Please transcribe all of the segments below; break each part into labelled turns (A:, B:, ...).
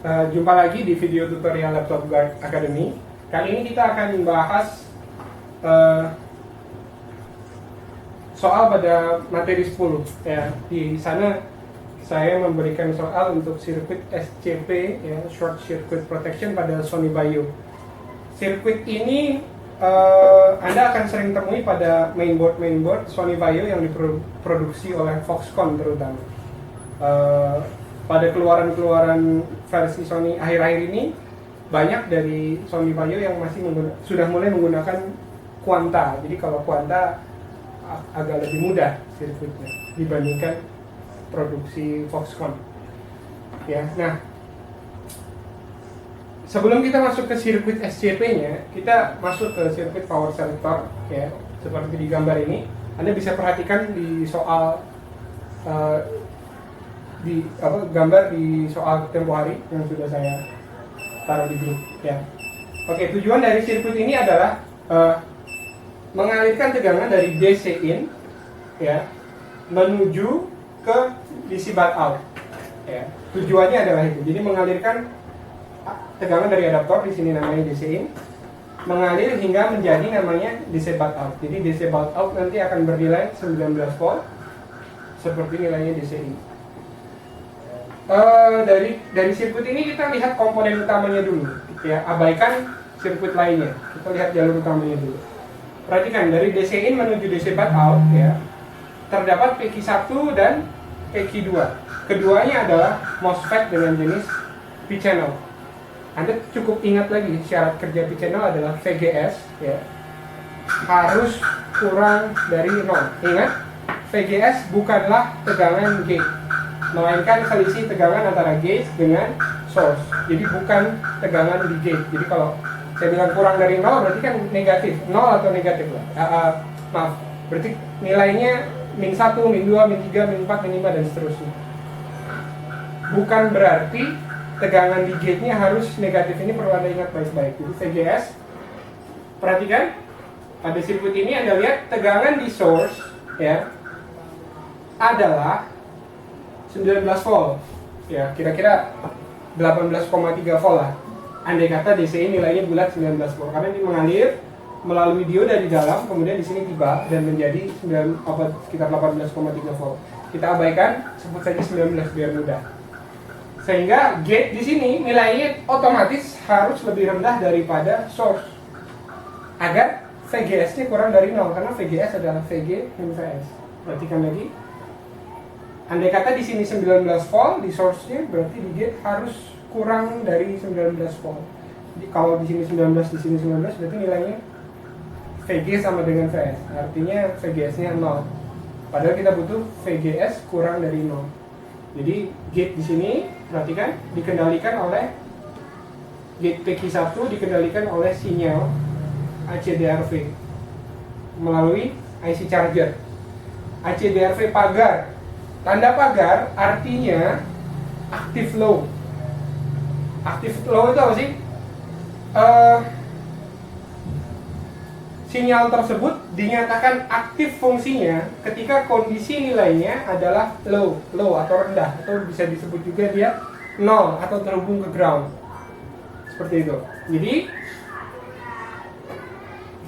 A: Jumpa lagi di video tutorial Laptop Guard Academy. Kali ini kita akan membahas soal pada materi 10 ya. Di sana saya memberikan soal untuk sirkuit SCP ya, Short Circuit Protection pada Sony Vaio. Sirkuit ini Anda akan sering temui pada mainboard Sony Vaio yang diproduksi oleh Foxconn terutama. Pada keluaran versi Sony akhir-akhir ini, banyak dari Sony Vaio yang sudah mulai menggunakan Quanta. Jadi kalau Quanta agak lebih mudah sirkuitnya dibandingkan produksi Foxconn. Ya, nah sebelum kita masuk ke sirkuit SCP-nya, kita masuk ke sirkuit power selector ya, seperti di gambar ini. Anda bisa perhatikan di soal gambar di soal tempo hari yang sudah saya taruh di grup ya. Oke, tujuan dari sirkuit ini adalah mengalirkan tegangan dari DC in ya menuju ke DC baud out ya. Tujuannya adalah itu. Jadi mengalirkan tegangan dari adaptor, di sini namanya DC in, mengalir hingga menjadi namanya DC baud out. Jadi DC baud out nanti akan bernilai 19 volt seperti nilainya DC in. Dari sirkuit ini kita lihat komponen utamanya dulu ya, abaikan sirkuit lainnya. Kita lihat jalur utamanya dulu. Perhatikan dari DC in menuju DC baud out ya, terdapat PQ1 dan PQ2. Keduanya adalah MOSFET dengan jenis P-channel. Anda cukup ingat lagi syarat kerja P-channel adalah VGS ya, harus kurang dari 0. Ingat, VGS bukanlah tegangan gate, melainkan selisih tegangan antara gate dengan source. Jadi bukan tegangan di gate. Jadi kalau saya bilang kurang dari 0 berarti kan negatif, 0 atau negatif lah. Maaf, berarti nilainya min 1, min 2, min 3, min 4, min 5 dan seterusnya. Bukan berarti tegangan di gate-nya harus negatif. Ini perlu Anda ingat baik-baik. Jadi VGS, perhatikan pada sirkuit ini Anda lihat tegangan di source ya adalah 19 volt ya, kira-kira 18,3 volt lah. Andai kata DCI nilainya bulat 19 volt, karena ini mengalir melalui dioda di dalam, kemudian di sini tiba dan menjadi sekitar 18,3 volt. Kita abaikan, sebut saja 19 biar mudah. Sehingga gate di sini nilainya otomatis harus lebih rendah daripada source agar VGS-nya kurang dari 0, karena VGS adalah VG min VS. Perhatikan lagi. Andai kata di sini 19 volt di source-nya, berarti di gate harus kurang dari 19 volt. Jadi kalau di sini 19, di sini 19, berarti nilainya VG sama dengan VS. Artinya VGS-nya 0. Padahal kita butuh VGS kurang dari 0. Jadi gate di sini, perhatikan, dikendalikan oleh gate PQ1 dikendalikan oleh sinyal ACDRV melalui IC charger. ACDRV pagar. Tanda pagar artinya active low. Active low itu apa sih? Sinyal tersebut dinyatakan aktif fungsinya ketika kondisi nilainya adalah low atau rendah, atau bisa disebut juga dia 0 atau terhubung ke ground. Seperti itu. Jadi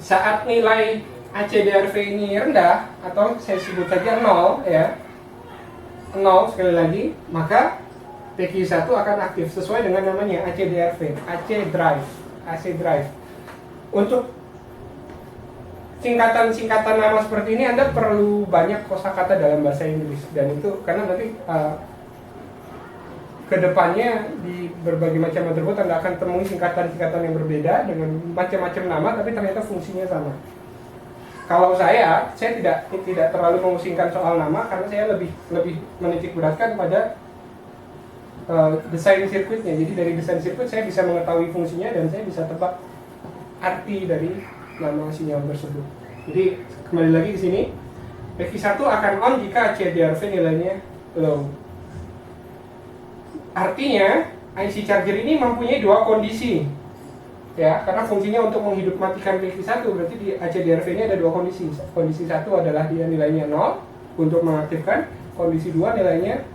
A: saat nilai ACDRV ini rendah, atau saya sebut saja 0 ya, 0 sekali lagi, maka PQ1 akan aktif sesuai dengan namanya ACDRV, AC drive. Untuk singkatan nama seperti ini Anda perlu banyak kosakata dalam bahasa Inggris, dan itu karena nanti kedepannya di berbagai macam motherboard Anda akan temui singkatan-singkatan yang berbeda dengan macam-macam nama, tapi ternyata fungsinya sama. Kalau saya tidak terlalu memusingkan soal nama, karena saya lebih menitik beratkan pada desain sirkuitnya. Jadi dari desain sirkuit saya bisa mengetahui fungsinya dan saya bisa tebak arti dari nama sinyal tersebut. Jadi kembali lagi ke sini, PQ1 akan on jika ACDRV nilainya low. Artinya IC charger ini mempunyai dua kondisi. Ya, karena fungsinya untuk menghidup matikan PQ1, berarti di ACDRV ini ada dua kondisi. Kondisi satu adalah dia nilainya 0 untuk mengaktifkan, kondisi 2 nilainya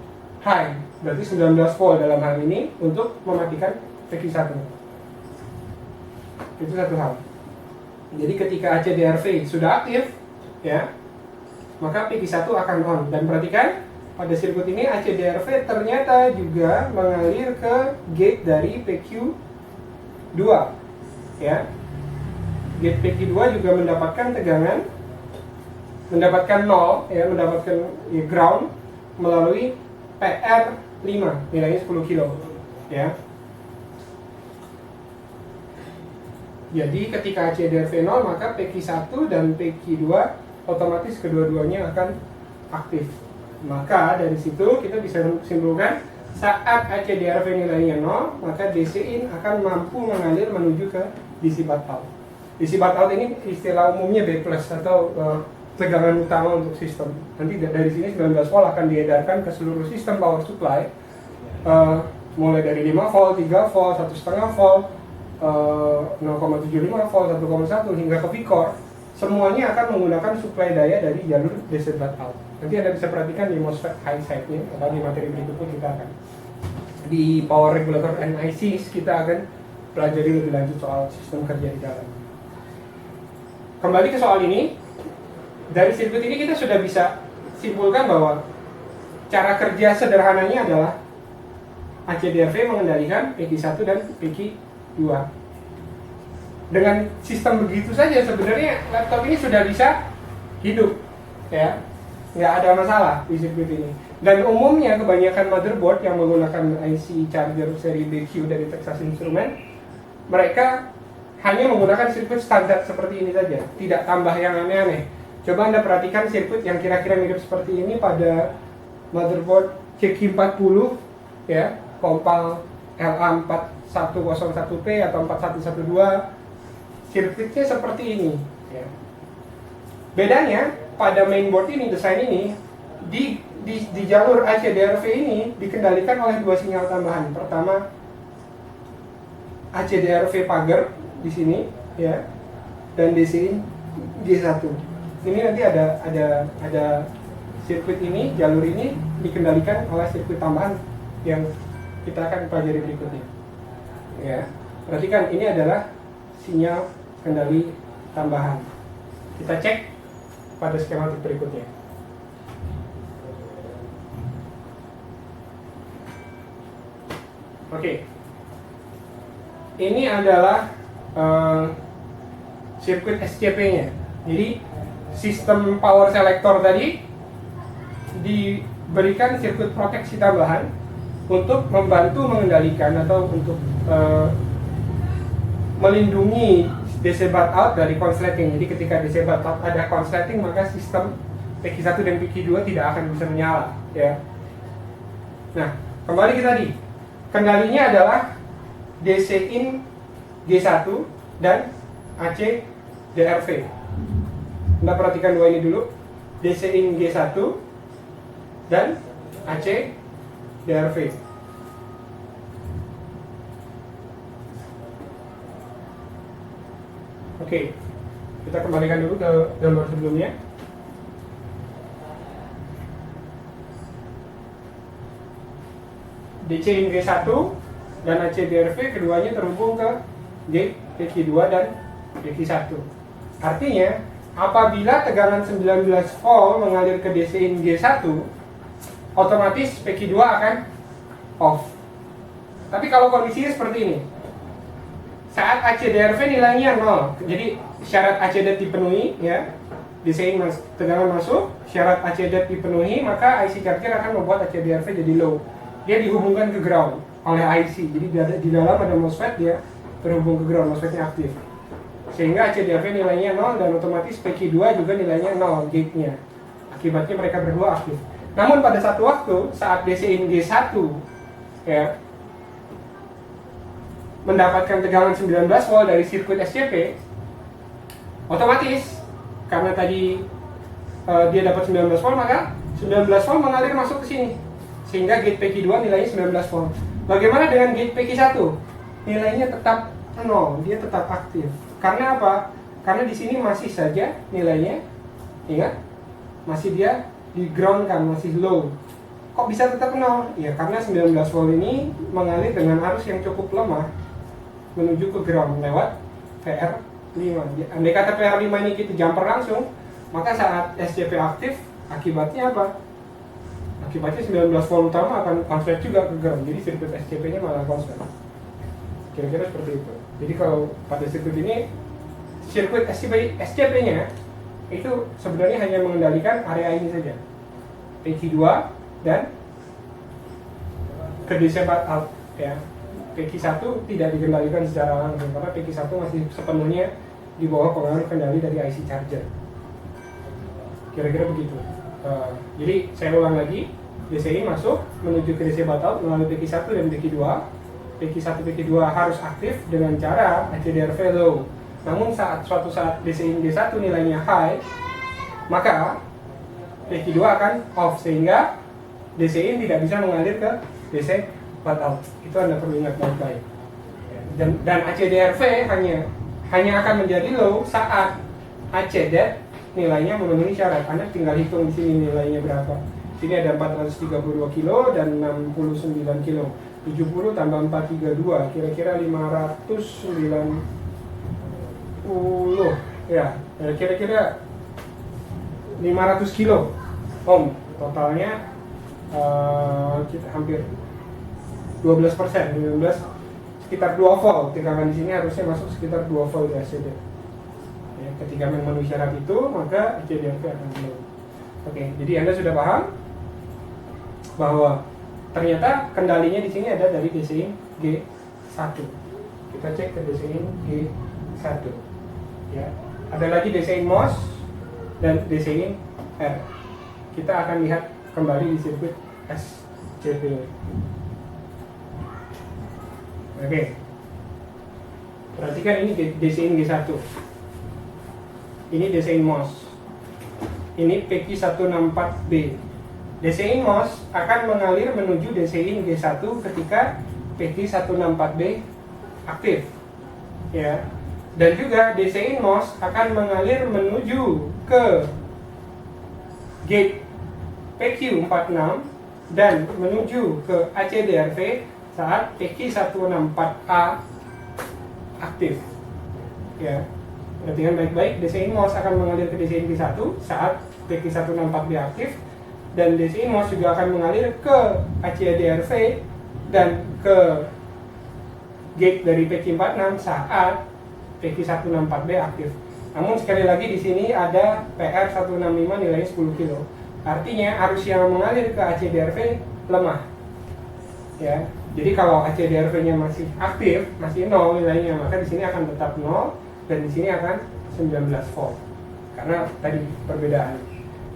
A: high berarti 19 volt dalam hal ini untuk mematikan PQ1. Itu satu hal. Jadi ketika ACDRV sudah aktif, ya, maka PQ1 akan on. Dan perhatikan pada sirkuit ini ACDRV ternyata juga mengalir ke gate dari PQ2, ya. Gate PQ2 juga mendapatkan tegangan, mendapatkan 0, ya, mendapatkan ground melalui PR5, nilainya 10 kilo, ya. Jadi ketika ACDRV 0, maka PQ1 dan PQ2 otomatis kedua-duanya akan aktif. Maka dari situ kita bisa simpulkan saat ACDRV nilainya 0, maka DC-in akan mampu mengalir menuju ke DC batt out. DC batt out ini istilah umumnya B+ atau tegangan utama untuk sistem. Nanti dari sini 19 volt akan diedarkan ke seluruh sistem power supply, mulai dari 5 volt, 3 volt, 1,5 volt, 0,75 volt, 1,1 hingga ke V-core. Semuanya akan menggunakan suplai daya dari jalur DC batt out. Nanti Anda bisa perhatikan di MOSFET high side-nya, atau di materi berikutnya kita akan di power regulator and ICs kita akan pelajari lebih lanjut soal sistem kerja di dalam. Kembali ke soal ini, dari sirkuit ini kita sudah bisa simpulkan bahwa cara kerja sederhananya adalah ACDRV mengendalikan PQ1 dan PQ2. Dengan sistem begitu saja sebenarnya laptop ini sudah bisa hidup, ya, nggak ada masalah di sirkuit ini. Dan umumnya kebanyakan motherboard yang menggunakan IC charger seri BQ dari Texas Instruments, mereka hanya menggunakan sirkuit standar seperti ini saja, tidak tambah yang aneh-aneh. Coba Anda perhatikan sirkuit yang kira-kira mirip seperti ini pada motherboard CQ40, ya, Compal LA4101P atau 4112. Sirkuitnya seperti ini, ya. Bedanya pada mainboard ini, desain ini di jalur ACDRV ini dikendalikan oleh dua sinyal tambahan. Pertama ACDRV pagar di sini, ya, dan DC G1. Ini nanti ada sirkuit ini, jalur ini dikendalikan oleh sirkuit tambahan yang kita akan pelajari berikutnya. Ya, perhatikan ini adalah sinyal kendali tambahan. Kita cek pada skematik berikutnya. Oke. Ini adalah sirkuit SCP-nya. Jadi sistem power selector tadi diberikan sirkuit proteksi tambahan untuk membantu mengendalikan atau untuk melindungi DC batt out dari konsleting. Jadi ketika DC batt out ada konsleting, maka sistem PQ1 dan PQ2 tidak akan bisa menyala, ya. Nah, kembali ke tadi. Kendalinya adalah DC in G1 dan AC DRV. Anda perhatikan dua ini dulu. DC in G1 dan AC DRV. Oke, kita kembalikan dulu ke gambar sebelumnya. DC in G1 dan AC DRV keduanya terhubung ke gate PQ2 dan PQ1. Artinya, apabila tegangan 19 volt mengalir ke DC in G1, otomatis PQ2 akan off. Tapi kalau kondisinya seperti ini, saat ACDRV nilainya 0, jadi syarat ACD dipenuhi, ya, DC tegangan masuk, syarat ACD dipenuhi, maka IC charger akan membuat ACDRV jadi low. Dia dihubungkan ke ground oleh IC, jadi di dalam ada MOSFET, dia terhubung ke ground, MOSFET-nya aktif. Sehingga ACDRV nilainya 0 dan otomatis PQ2 juga nilainya 0, gate-nya. Akibatnya mereka berdua aktif. Namun pada satu waktu, saat DC in G1, ya, mendapatkan tegangan 19 volt dari sirkuit SCP, otomatis karena tadi dia dapat 19 volt, maka 19 volt mengalir masuk ke sini sehingga gate PQ2 nilainya 19 volt. Bagaimana dengan gate PQ1? Nilainya tetap 0, dia tetap aktif. Karena apa? Karena di sini masih saja nilainya, ingat, masih dia di ground kan, masih low. kok bisa tetap 0? Ya karena 19 volt ini mengalir dengan arus yang cukup lemah menuju ke ground lewat PR5. Andai kata PR5 ini kita jumper langsung, maka saat SCP aktif, akibatnya apa? Akibatnya 19 volt utama akan konslet juga ke ground, jadi sirkuit SCP-nya malah konslet. Kira-kira seperti itu. Jadi kalau pada sirkuit ini, sirkuit SCP-nya itu sebenarnya hanya mengendalikan area ini saja, PQ2 dan ke DC out ya. PQ1 tidak dikendalikan secara langsung karena PQ1 masih sepenuhnya di bawah pengaruh kendali dari IC charger. Kira-kira begitu. Jadi saya ulang lagi, DCI masuk menuju ke DC out melalui PQ1 dan PQ2. PQ1 PQ2 harus aktif dengan cara HCDRV low. Namun suatu saat DCI G1 nilainya high, maka PQ2 akan off sehingga DCI tidak bisa mengalir ke DC out. Itu Anda perlu ingat baik-baik. Dan HCDRV hanya akan menjadi low saat HCD nilainya memenuhi syarat. Anda tinggal hitung di sini nilainya berapa. Sini ada 432 kilo dan 69 kilo. 70 tambah 432 kira-kira 590 ya, kira-kira 500 kilo ohm totalnya. Kita hampir 12%, sekitar 2 volt. Tegangan di sini harusnya masuk sekitar 2 volt di ACD. Ya, ketika memenuhi syarat itu, maka HCDRV akan menurun. Oke, jadi Anda sudah paham bahwa ternyata kendalinya di sini ada dari DCI G1. Kita cek ke DCI G1. Ya, ada lagi DCI MOS dan DCI R. Kita akan lihat kembali di sirkuit SCP. Oke, perhatikan ini DCI G1, ini DCI MOS, ini PQ164B. DCI MOS akan mengalir menuju DCI G1 ketika PQ164B aktif, ya. Dan juga DCI MOS akan mengalir menuju ke gate PQ46 dan menuju ke HCDRV saat PQ164A aktif. Ya, perhatikan baik-baik, DCI MOS akan mengalir ke DCI G1 saat PQ164B aktif, dan DCI MOS juga akan mengalir ke HCDRV dan ke gate dari PQ46 saat PQ164B aktif. Namun sekali lagi di sini ada PR165 nilainya 10 kilo. Artinya arus yang mengalir ke HCDRV lemah. Ya. Jadi kalau HCDRV-nya masih aktif, masih 0 nilainya, maka di sini akan tetap 0 dan di sini akan 19 volt. Karena tadi perbedaan.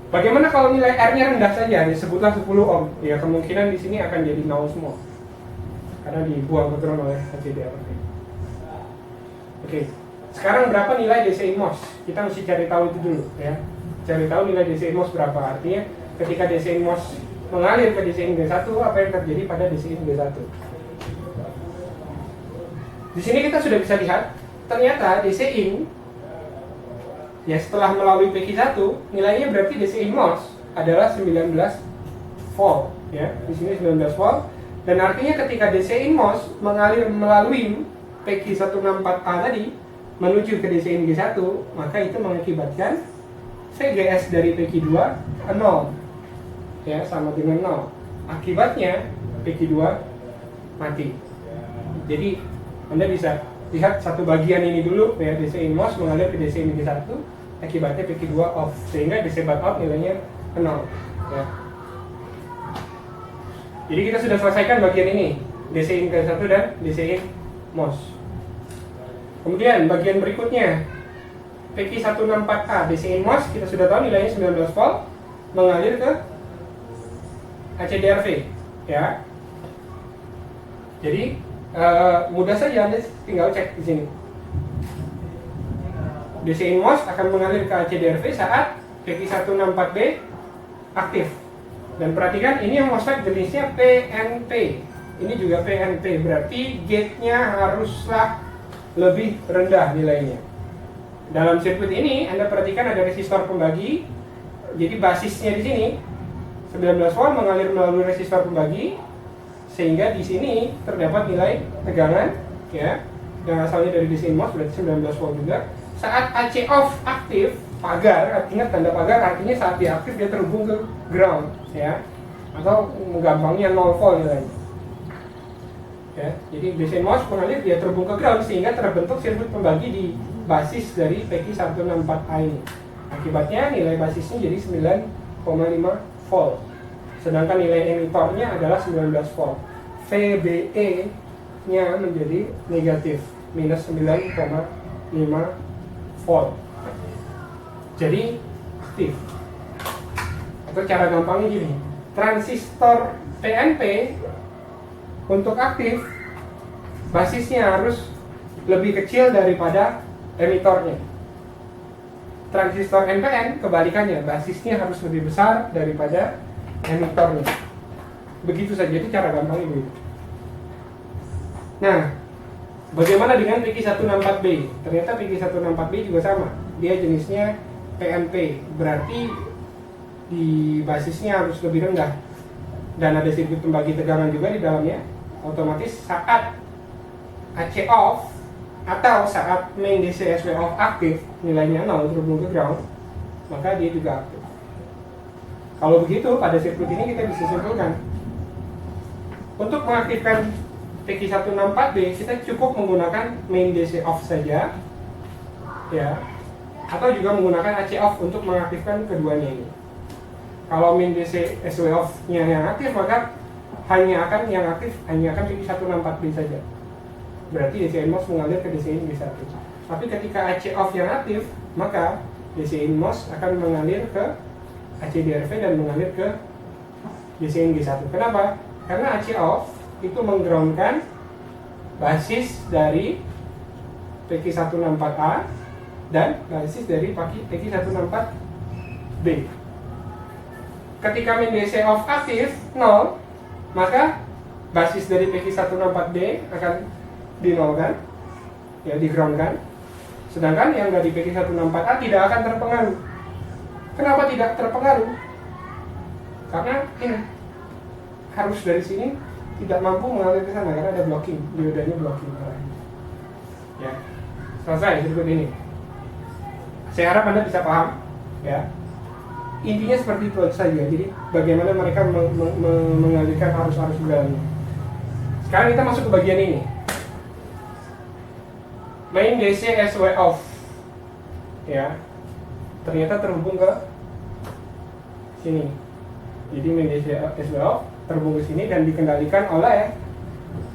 A: Bagaimana kalau nilai R-nya rendah saja, disebutlah 10 ohm? Ya kemungkinan di sini akan jadi 0 semua. Karena dibuang ke ground oleh HCDRV. Oke. Sekarang berapa nilai DCI MOS? Kita mesti cari tahu itu dulu, ya. Cari tahu nilai DCI MOS berapa. Artinya ketika DCI MOS mengalir ke DCI G1, apa yang terjadi pada DCI G1? Di sini kita sudah bisa lihat, ternyata DCI ya setelah melalui PQ1, nilainya berarti DCI MOS adalah 19 volt, ya. Di sini 19 volt, dan artinya ketika DCI MOS mengalir melalui PQ164A tadi menuju ke DCI G1, maka itu mengakibatkan VGS dari PQ2 0. Ya, sama dengan 0. Akibatnya PQ2 mati. Jadi Anda bisa lihat satu bagian ini dulu, ya, DCI MOS mengalir ke DCI G1, akibatnya PQ2 off, sehingga DC out nilainya 0. Ya. Jadi kita sudah selesaikan bagian ini, DCI G1 dan DCI MOS. Kemudian bagian berikutnya, PQ164A DCI MOS kita sudah tahu nilainya 19 volt, mengalir ke HCDRV, ya. Jadi mudah saja Anda tinggal cek di sini. DCI MOS akan mengalir ke HCDRV saat PQ164B aktif. Dan perhatikan ini yang MOSFET jenisnya PNP. Ini juga PNP, berarti gate-nya haruslah lebih rendah nilainya. Dalam sirkuit ini Anda perhatikan ada resistor pembagi. Jadi basisnya di sini 19 volt mengalir melalui resistor pembagi, sehingga di sini terdapat nilai tegangan ya yang asalnya dari DC MOS, berarti 19 volt juga. Saat AC off aktif, pagar, ingat tanda pagar artinya saat dia aktif dia terhubung ke ground ya, atau gampangnya 0 volt nilainya ya. Jadi DC MOS mengalir dia terhubung ke ground sehingga terbentuk sirkuit pembagi di basis dari PQ164A ini. Akibatnya nilai basisnya jadi 9,5 volt, sedangkan nilai emitornya adalah 19 volt. VBE nya menjadi negatif, minus 9,5 volt. Jadi aktif. Atau cara gampangnya gini, transistor PNP untuk aktif basisnya harus lebih kecil daripada emitornya. Transistor NPN kebalikannya, basisnya harus lebih besar daripada emitornya. Begitu saja, itu cara gampangnya begitu. Nah, bagaimana dengan PQ164B? Ternyata PQ164B juga sama. Dia jenisnya PNP, berarti di basisnya harus lebih rendah. Dan ada sirkuit pembagi tegangan juga di dalamnya. Otomatis saat AC off atau saat main DC SW off aktif, nilainya 0 terhubung ke ground, maka dia juga aktif. Kalau begitu, pada sirkuit ini kita bisa simpulkan, untuk mengaktifkan PQ164B kita cukup menggunakan main DC off saja ya, atau juga menggunakan AC off untuk mengaktifkan keduanya ini. Kalau main DC SW off nya yang aktif, maka hanya akan PQ164B saja. Berarti DC MOS mengalir ke DC G1. Tapi ketika AC off yang aktif, maka DC MOS akan mengalir ke AC DRV dan mengalir ke DC G1. Kenapa? Karena AC off itu menggroundkan basis dari PQ164A dan basis dari PQ164B. Ketika main DC off aktif 0, maka basis dari PQ164B akan dinolkan, ya, digroundkan. Sedangkan yang dari PQ164A tidak akan terpengaruh. Kenapa tidak terpengaruh? Karena ini harus dari sini tidak mampu mengalir ke sana karena ada blocking, diodanya blocking. Ya, selesai sirkuit ini. Saya harap Anda bisa paham, ya. Intinya seperti itu saja. Jadi bagaimana mereka mengalirkan arus-arus di dalamnya. Sekarang kita masuk ke bagian ini. Main DC SW off, ya, ternyata terhubung ke sini. Jadi main DC SW off terhubung ke sini dan dikendalikan oleh,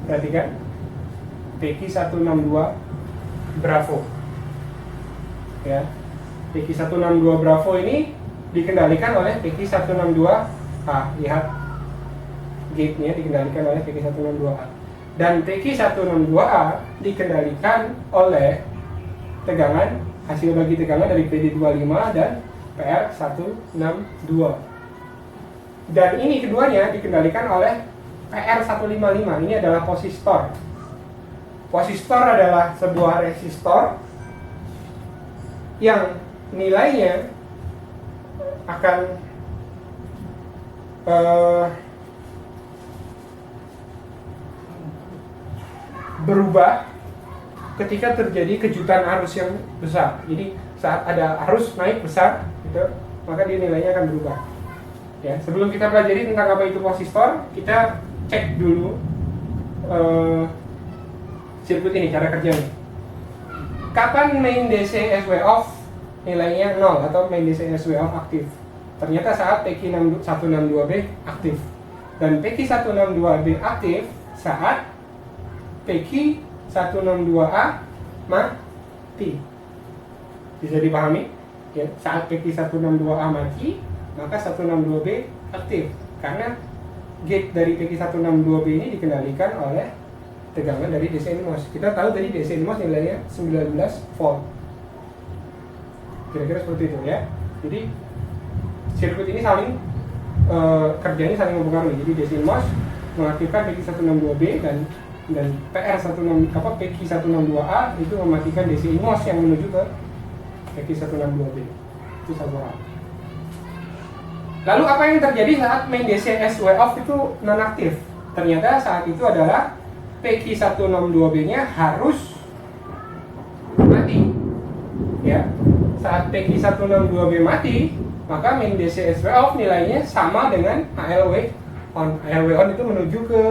A: perhatikan, PQ162 Bravo. Ya, PQ162 Bravo ini dikendalikan oleh PQ162A. Lihat, gate-nya dikendalikan oleh PQ162A. Dan PQ162A dikendalikan oleh tegangan, hasil bagi tegangan dari PD25 dan PR162. Dan ini keduanya dikendalikan oleh PR155. Ini adalah posistor. Posistor adalah sebuah resistor yang nilainya akan berubah ketika terjadi kejutan arus yang besar. Jadi saat ada arus naik besar, gitu, maka dia nilainya akan berubah. Ya, sebelum kita pelajari tentang apa itu posistor, kita cek dulu sirkuit ini, cara kerjanya. Kapan main DC SW off nilainya 0 atau main DC SW off aktif? Ternyata saat PQ162B aktif. Dan PQ162B aktif saat PQ162A mati. Bisa dipahami? Ya, saat PQ162A mati, maka 162B aktif. Karena gate dari PQ162B ini dikendalikan oleh tegangan dari DC MOS. Kita tahu tadi DC MOS nilainya 19 volt. Kira-kira seperti itu ya. Jadi sirkuit ini saling kerjanya saling mempengaruhi. Jadi DC MOS mengaktifkan PQ162B dan PQ162A itu mematikan DC MOS yang menuju ke PQ162B. Itu satu hal. Lalu apa yang terjadi saat main DC SW off itu nonaktif? Ternyata saat itu adalah PQ162B-nya harus mati. Ya, saat PQ162B mati, maka main DC SW off nilainya sama dengan ALW on. ALW on itu menuju ke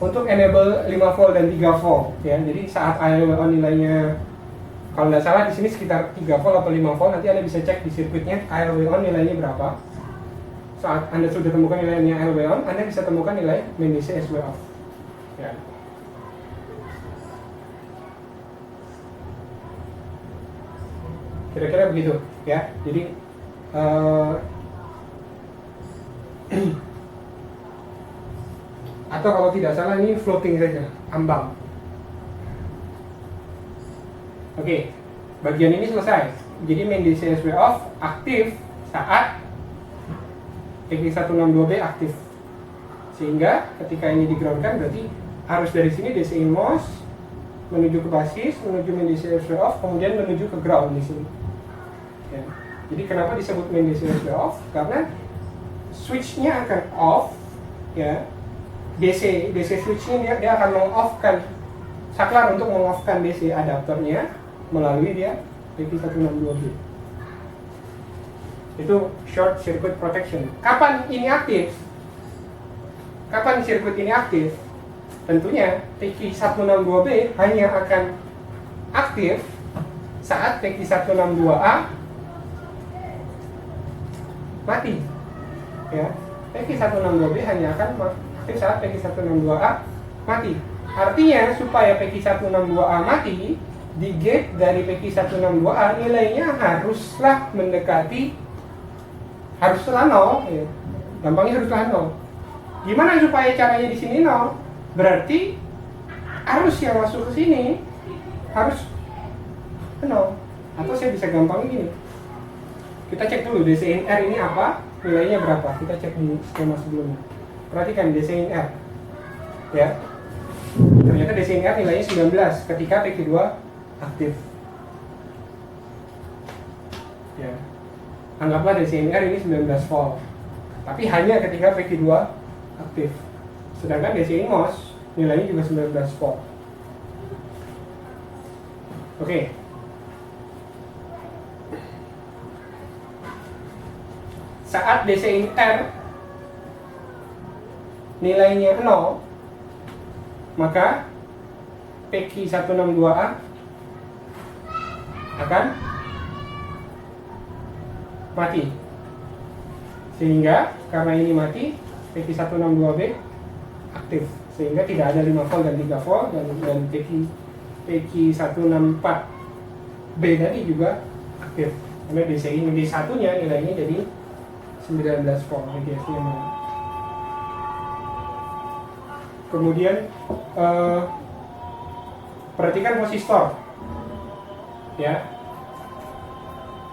A: untuk enable 5 volt dan 3 volt ya. Jadi saat ALW on nilainya kalau nggak salah di sini sekitar 3 volt atau 5 volt, nanti Anda bisa cek di sirkuitnya ALW on nilainya berapa. Saat Anda sudah temukan nilainya ALW on, Anda bisa temukan nilai main DC SW off. Ya. Kira-kira begitu ya. Jadi atau kalau tidak salah ini floating saja, ambang. Oke, bagian ini selesai. Jadi main DC SW off aktif saat PQ162B aktif. Sehingga ketika ini digroundkan berarti harus dari sini DC in MOS menuju ke basis, menuju main DC SW off, kemudian menuju ke ground di sini. Ya. Jadi kenapa disebut main DC SW off? Karena switch-nya akan off, ya. DC switch-nya dia akan meng-off-kan saklar untuk meng-off-kan DC adapternya melalui dia PQ162B. Itu short circuit protection. Kapan ini aktif? Kapan sirkuit ini aktif? Tentunya PQ162B hanya akan aktif saat PQ162A mati. Ya, PQ162B hanya akan aktif saat PQ162A mati. Artinya supaya PQ162A mati, di gate dari PQ162A nilainya haruslah mendekati, haruslah 0 ya. Gampangnya haruslah 0. Gimana supaya caranya di sini 0? Berarti arus yang masuk ke sini harus 0. Atau saya bisa gampangnya gini. Kita cek dulu DC in R ini apa, nilainya berapa. Kita cek di skema sebelumnya. Perhatikan DC in R. Ya. Ternyata DC in R nilainya 19 ketika PQ2 aktif. Ya. Anggaplah DC in R ini 19 volt. Tapi hanya ketika PQ2 aktif. Sedangkan DC in MOS nilainya juga 19 volt. Oke. Saat DC in R nilainya 0, maka PQ162A akan mati. Sehingga karena ini mati, PQ162B aktif. Sehingga tidak ada 5 volt dan 3 volt, dan PQ164B tadi juga aktif. Karena DC1-nya nilainya jadi 19 volt. Kemudian perhatikan resistor. Ya.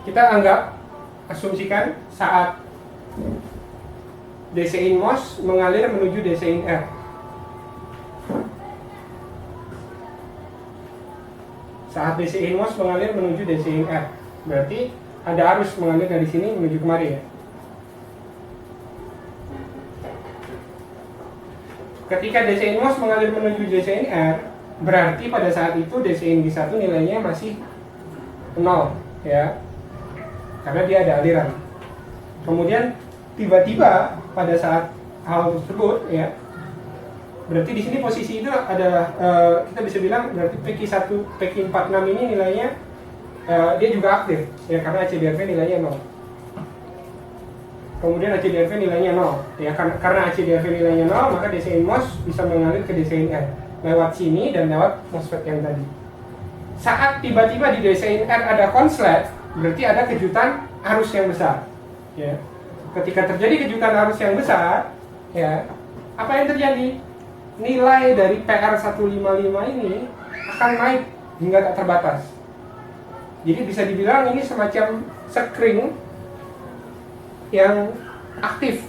A: Kita asumsikan saat DC in MOS mengalir menuju DC in R. Saat DC in MOS mengalir menuju DC in R, berarti ada arus mengalir dari sini menuju kemari ya. Ketika DC in MOS mengalir menuju DC in R, berarti pada saat itu DC in G1 nilainya masih 0 ya. Karena dia ada aliran. Kemudian tiba-tiba pada saat hal tersebut ya, berarti di sini posisi itu ada kita bisa bilang berarti PQ46 ini nilainya dia juga aktif ya, karena ACDRV nilainya 0. Kemudian ACDRV nilainya 0 ya, karena ACDRV nilainya 0 maka DC in MOS bisa mengalir ke DC in R lewat sini dan lewat MOSFET yang tadi. Saat tiba-tiba di DC in R ada konslet, berarti ada kejutan arus yang besar ya. Ketika terjadi kejutan arus yang besar ya, apa yang terjadi? Nilai dari PR155 ini akan naik hingga tak terbatas. Jadi bisa dibilang ini semacam sekring yang aktif.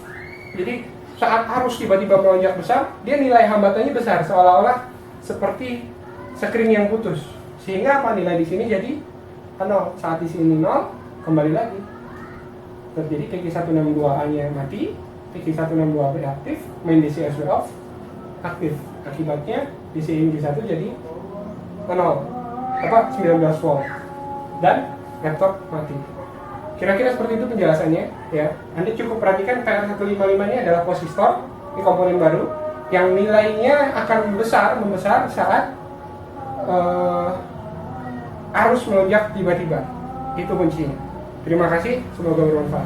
A: Jadi saat arus tiba-tiba melonjak besar, dia nilai hambatannya besar, seolah-olah seperti sekring yang putus. Sehingga apa, nilai di sini jadi 0. Saat di sini 0, kembali lagi terjadi TK162A nya mati, TK162B aktif, main DCSW off, aktif. Akibatnya DC Ingi 1 jadi 19 volt dan laptop mati. Kira-kira seperti itu penjelasannya ya. Anda cukup perhatikan PR155 ini adalah posistor, ini komponen baru yang nilainya akan membesar saat arus melonjak tiba-tiba. Itu kuncinya. Terima kasih, semoga bermanfaat.